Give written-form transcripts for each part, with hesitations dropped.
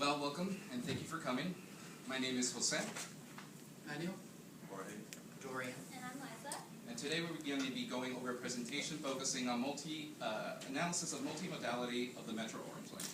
Well, welcome, and thank you for coming. My name is Jose. Manuel. Jorge. Dorian. And I'm Liza. And today we're going to be going over a presentation focusing on analysis of multimodality of the Metro Orange Line.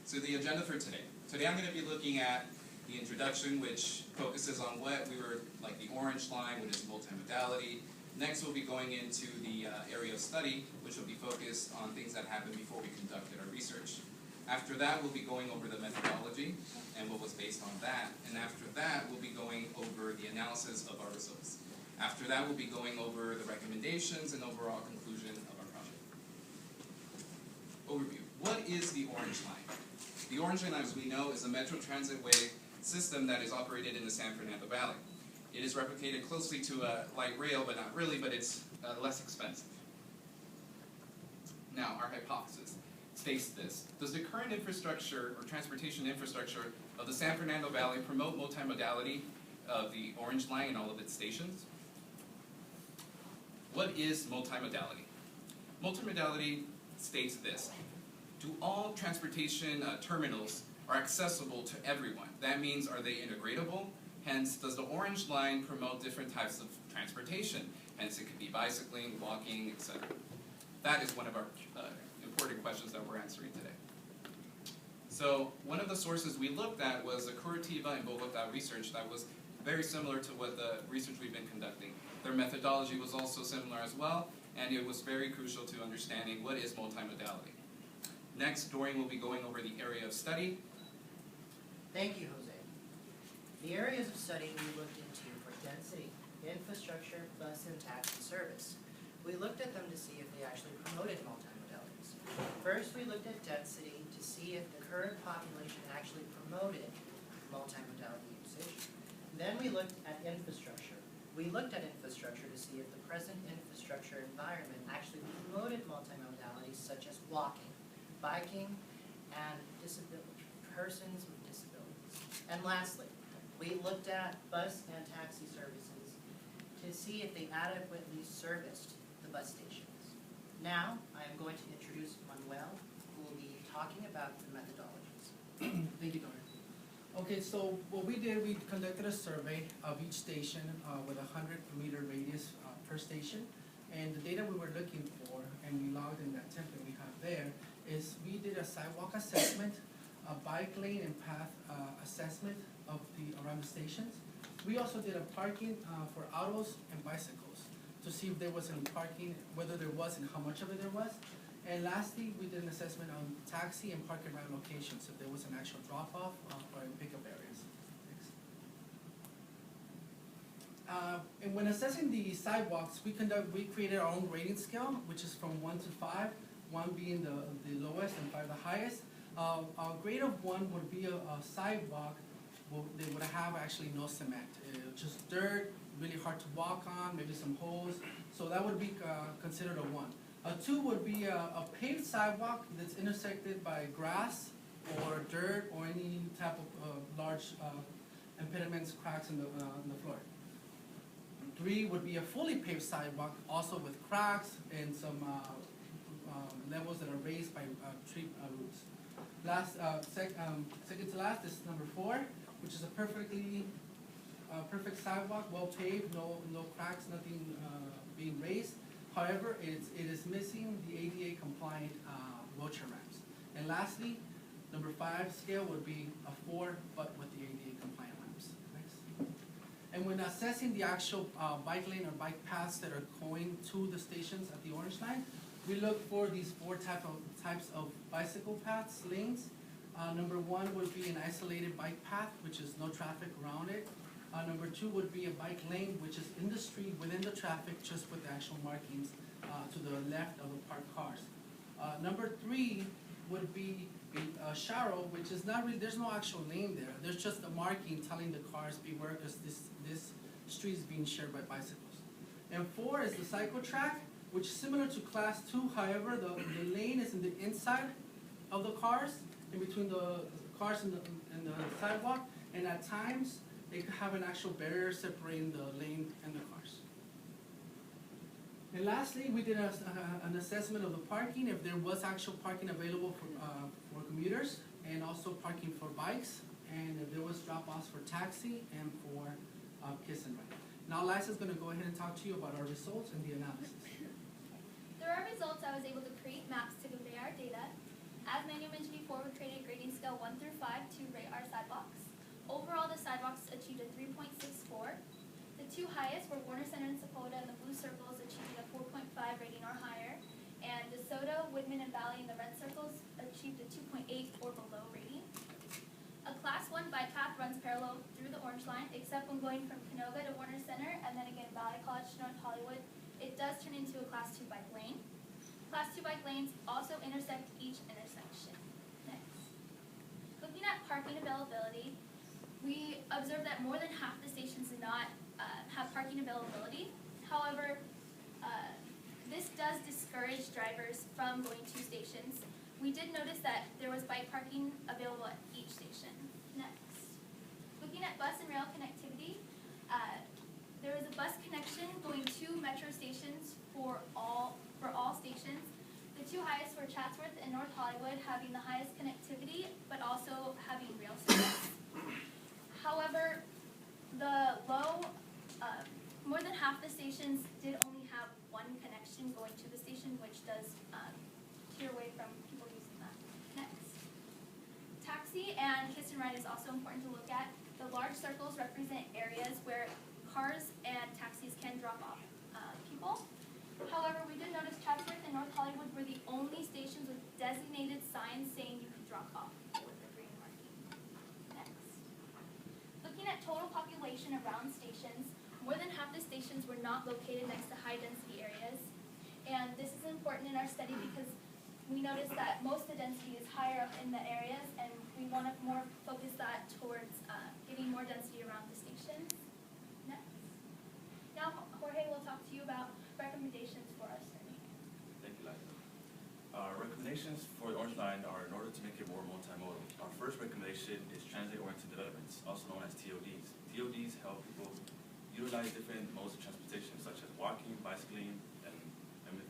So the agenda for today. Today I'm going to be looking at the introduction, which focuses on what we were, like the Orange Line, what is multimodality. Next we'll be going into the area of study, which will be focused on things that happened before we conducted our research. After that, we'll be going over the methodology and what was based on that. And after that, we'll be going over the analysis of our results. After that, we'll be going over the recommendations and overall conclusion of our project. Overview. What is the Orange Line? The Orange Line, as we know, is a metro transitway system that is operated in the San Fernando Valley. It is replicated closely to a light rail, but not really, but it's less expensive. Now, our hypothesis states this. Does the current infrastructure or transportation infrastructure of the San Fernando Valley promote multimodality of the Orange Line and all of its stations? What is multimodality? Multimodality states this. Do all transportation terminals are accessible to everyone? That means, are they integratable? Hence, does the Orange Line promote different types of transportation? Hence, it could be bicycling, walking, etc. That is one of our important questions that we're answering today. So, one of the sources we looked at was the Curitiba and Bogota research that was very similar to what the research we've been conducting. Their methodology was also similar as well, and it was very crucial to understanding what is multimodality. Next, Dorian will be going over the area of study. Thank you, Jose. The areas of study we looked into were density, infrastructure, bus and taxi service. We looked at them to see if they actually promoted multimodalities. First, we looked at density to see if the current population actually promoted multimodality usage. Then we looked at infrastructure. We looked at infrastructure to see if the present infrastructure environment actually promoted multimodalities such as walking, biking, and persons with disabilities. And lastly, we looked at bus and taxi services to see if they adequately serviced the bus stations. Now, I am going to introduce Manuel, who will be talking about the methodologies. Thank you, Dorian. Okay, so what we did, we conducted a survey of each station with a 100-meter radius per station. And the data we were looking for, and we logged in that template we have there, is we did a sidewalk assessment, a bike lane and path assessment of around the stations. We also did a parking for autos and bicycles to see if there was any parking, whether there was and how much of it there was. And lastly, we did an assessment on taxi and park and ride locations, if there was an actual drop-off or in pickup areas. And when assessing the sidewalks, we created our own rating scale, which is from 1 to 5, 1 being the lowest and 5 the highest. A grade of 1 would be a sidewalk. They would have actually no cement, just dirt, really hard to walk on, maybe some holes. So that would be considered a 1. A 2 would be a paved sidewalk that's intersected by grass or dirt or any type of large impediments, cracks in the floor. 3 would be a fully paved sidewalk, also with cracks and some levels that are raised by tree roots. Second to last is number 4, which is a perfect sidewalk, well paved, no cracks, nothing being raised. However, it is missing the ADA compliant wheelchair ramps. And lastly, number 5 scale would be a 4, but with the ADA compliant ramps. Next. And when assessing the actual bike lane or bike paths that are going to the stations at the Orange Line, we look for these 4 types of bicycle paths, lanes. Number 1 would be an isolated bike path, which is no traffic around it. Number 2 would be a bike lane, which is in the street, within the traffic, just with the actual markings to the left of the parked cars. Number 3 would be a sharrow, which is not really, there's no actual lane there. There's just a marking telling the cars beware because this street is being shared by bicycles. And 4 is the cycle track, which is similar to class 2. However, the lane is in the inside of the cars, in between the cars and the sidewalk, and at times they could have an actual barrier separating the lane and the cars. And lastly, we did an assessment of the parking, if there was actual parking available for commuters. and also parking for bikes, and there was drop-offs for taxi and for kiss and ride. Now Liza's going to go ahead and talk to you about our results and the analysis. Through our results, I was able to create maps to convey our data. As Manuel mentioned before, we created a grading scale 1 through 5 to rate our sidewalks. Overall, the sidewalks achieved a 3.64. The two highest were Warner Center and Sepulveda, and the blue circles achieving a 4.5 rating or higher. And DeSoto, Woodman, and Valley in the red circles achieved a 2.8 or below rating. A Class 1 bike path runs parallel through the orange line, except when going from Canoga to Warner Center, and then again Valley College to North Hollywood, it does turn into a Class 2 bike lane. Class 2 bike lanes also intersect each intersection. Next. Looking at parking availability, we observed that more than half the stations did not have parking availability. However, this does discourage drivers from going to stations. We did notice that there was bike parking available at each station. Next. Looking at bus and rail connectivity, there was a bus connection going to metro stations for all stations. The two highest were Chatsworth and North Hollywood, having the highest connectivity, but also having rail service. However, the more than half the stations did only have one connection going to the station, which does tear away from people using that. Next. Taxi and kiss and ride is also important to look at. The large circles represent areas where cars and taxis can drop off people. However, we did notice Chatsworth and North Hollywood were the only stations with designated signs saying you could drop off with the green marking. Next. Looking at total population around stations, more than half the stations were not located next to high-density areas. And this is important in our study because we noticed that most of the density is higher up in the areas, and we want to more focus that towards getting more density around the stations. Next. Now, Jorge will talk to you about recommendations for our study. Thank you, Liza. Our recommendations for the Orange Line are in order to make it more multimodal. Our first recommendation is transit-oriented developments, also known as TODs. TODs help people utilize different modes of transportation, such as walking, bicycling, and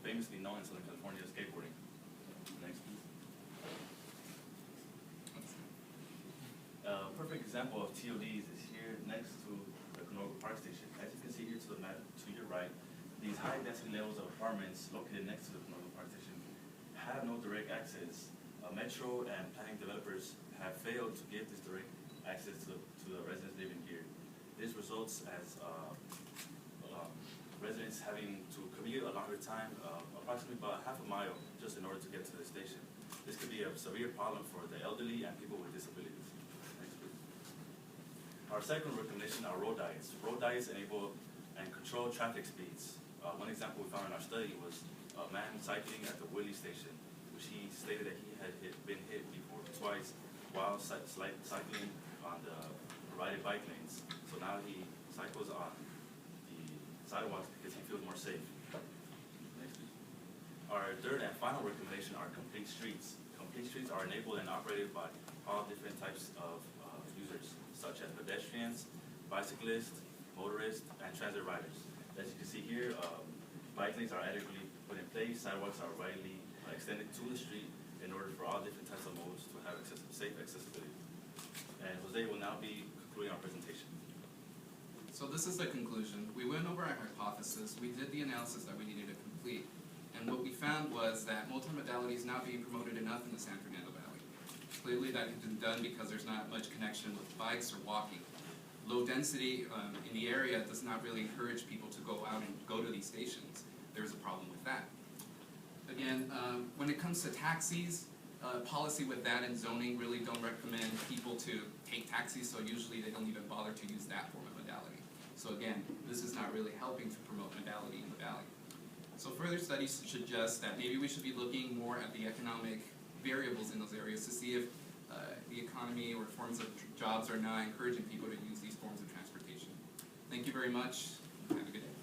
famously known in Southern California, skateboarding. Next, please. A perfect example of TODs is here next to the Canoga Park Station. As you can see here to the map, to your right, these high-density levels of apartments located next to the Canoga Park Station have no direct access. Metro and planning developers have failed to give this direct access to the residents living here. This results as residents having to commute a longer time, approximately about half a mile, just in order to get to the station. This could be a severe problem for the elderly and people with disabilities. Next, please. Our second recommendation are road diets. Road diets enable and control traffic speeds. One example we found in our study was a man cycling at the Willie station, which he stated that he had been hit before twice while cycling on the provided bike lanes. So now he cycles on the sidewalks because he feels more safe. Next, please. Our third and final recommendation are complete streets. Complete streets are enabled and operated by all different types of users, such as pedestrians, bicyclists, motorists, and transit riders. As you can see here, bike lanes are adequately put in place, sidewalks are widely extended to the street in order for all different types of modes to have safe accessibility. And Jose will now be concluding our presentation. So this is the conclusion. We went over our hypothesis, we did the analysis that we needed to complete, and what we found was that multimodality is not being promoted enough in the San Fernando Valley. Clearly that has been done because there's not much connection with bikes or walking. Low density in the area does not really encourage people to go out and go to these stations. There's a problem with that. Again, when it comes to taxis, policy with that and zoning really don't recommend people to take taxis, so usually they don't even bother to use that form of modality. So again, this is not really helping to promote modality in the valley. So further studies suggest that maybe we should be looking more at the economic variables in those areas to see if the economy or forms of jobs are not encouraging people to use these forms of transportation. Thank you very much. Have a good day.